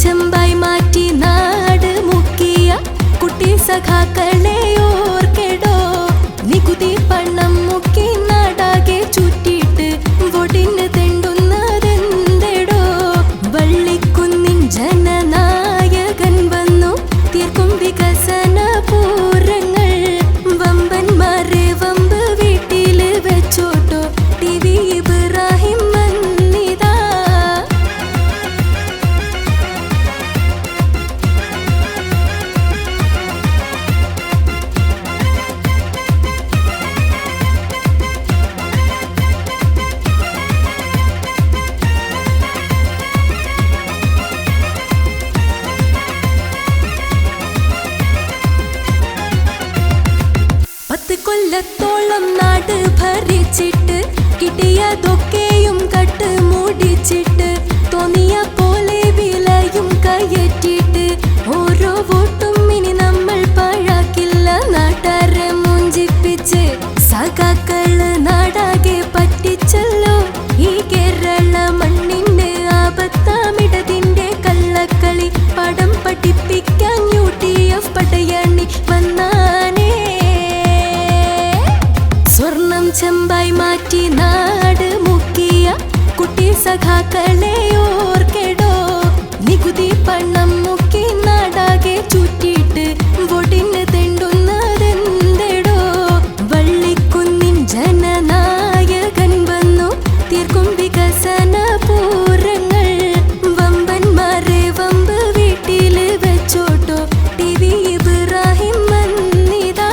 ചെമ്പായി മാറ്റി നാട് മുക്കിയ കുട്ടി സഖാക്കളെ ഓർക്കെടോ. നികുതി പണം മുക്കി നാടാകെ ചുറ്റിയിട്ട് വോട്ടിന് തെണ്ടുന്നതെന്തെടോ. വള്ളിക്കുന്നിൻ ജനനായകൻ വന്നു തീർക്കും വികസന പൂരങ്ങൾ. വമ്പന്മാരെ വമ്പ് വീട്ടില് വെച്ചോട്ടോ TV ഇബ്രാഹിം വന്നിതാ. കൊല്ലത്തോളം നാട് ഭരിച്ചിട്ട് കിട്ടിയതൊക്കെയും കട്ട് മൂടിച്ചിട്ട് തോന്നിയ പോലെ വിലയും കയറ്റിയിട്ട് ഓരോ വോട്ടും ഇനി നമ്മൾ പാഴാക്കില്ല. നാട്ടാരെ മൂഞ്ചിപ്പിച്ച് സഖാക്കള് നാടാകെ പറ്റിച്ചല്ലോ. ഈ കേരള മണ്ണിന് ആപത്താമിടതിന്റെ കള്ളക്കളി പടം പഠിപ്പിക്കാൻ UTF പടയണി വന്നാനേ. സ്വർണം ചെമ്പായി മാറ്റി നാട് മുക്കിയ കുട്ടി സഖാക്കളെ ഓർക്കെടോ. നികുതി പണം മുക്കി നാടാകെ ചുറ്റിയിട്ട് വോട്ടിന് തെണ്ടുന്നതെന്തെടോ. വള്ളിക്കുന്നിൻ ജനനായകൻ വന്നു തീർക്കും വികസന പൂരങ്ങൾ. വമ്പന്മാരെ വമ്പ് വീട്ടില് വെച്ചോട്ടോ TV ഇബ്രാഹിം വന്നിതാ.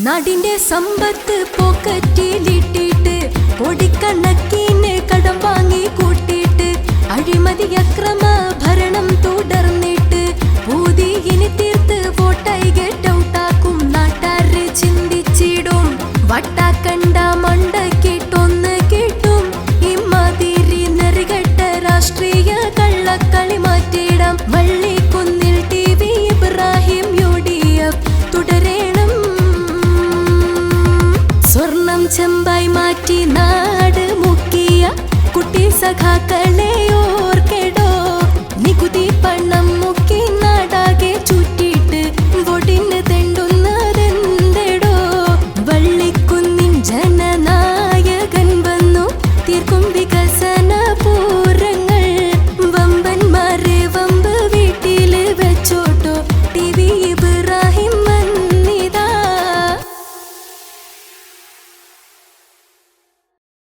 നാടിന്റെ സമ്പത്ത് പോക്കറ്റിലിട്ടിട്ട് കോടിക്കണക്കിന് കടം വാങ്ങി കൂട്ടിയിട്ട് അഴിമതി അക്രമ ഭരണം തുടർന്നിട്ട് പൂതി ഇനി തീർത്ത് വോട്ടായി ഗെറ്റ് ഔട്ടാക്കും. നാട്ടാര് ചിന്തിച്ചിടും വട്ടാക്കണ്ട മണ്ടക്കിട്ടൊന്ന് കിട്ടും. ഇമ്മാതിരി നെറികെട്ട രാഷ്ട്രീയ കള്ളക്കളി മാറ്റിയിടാം. വള്ളിക്കുന്നിൽ TV ഇബ്രാഹിം UDF തുടരണം. സ്വർണം ചെമ്പായി മാറ്റി നാട് മുക്കിയ കുട്ടി സഖാക്കളെ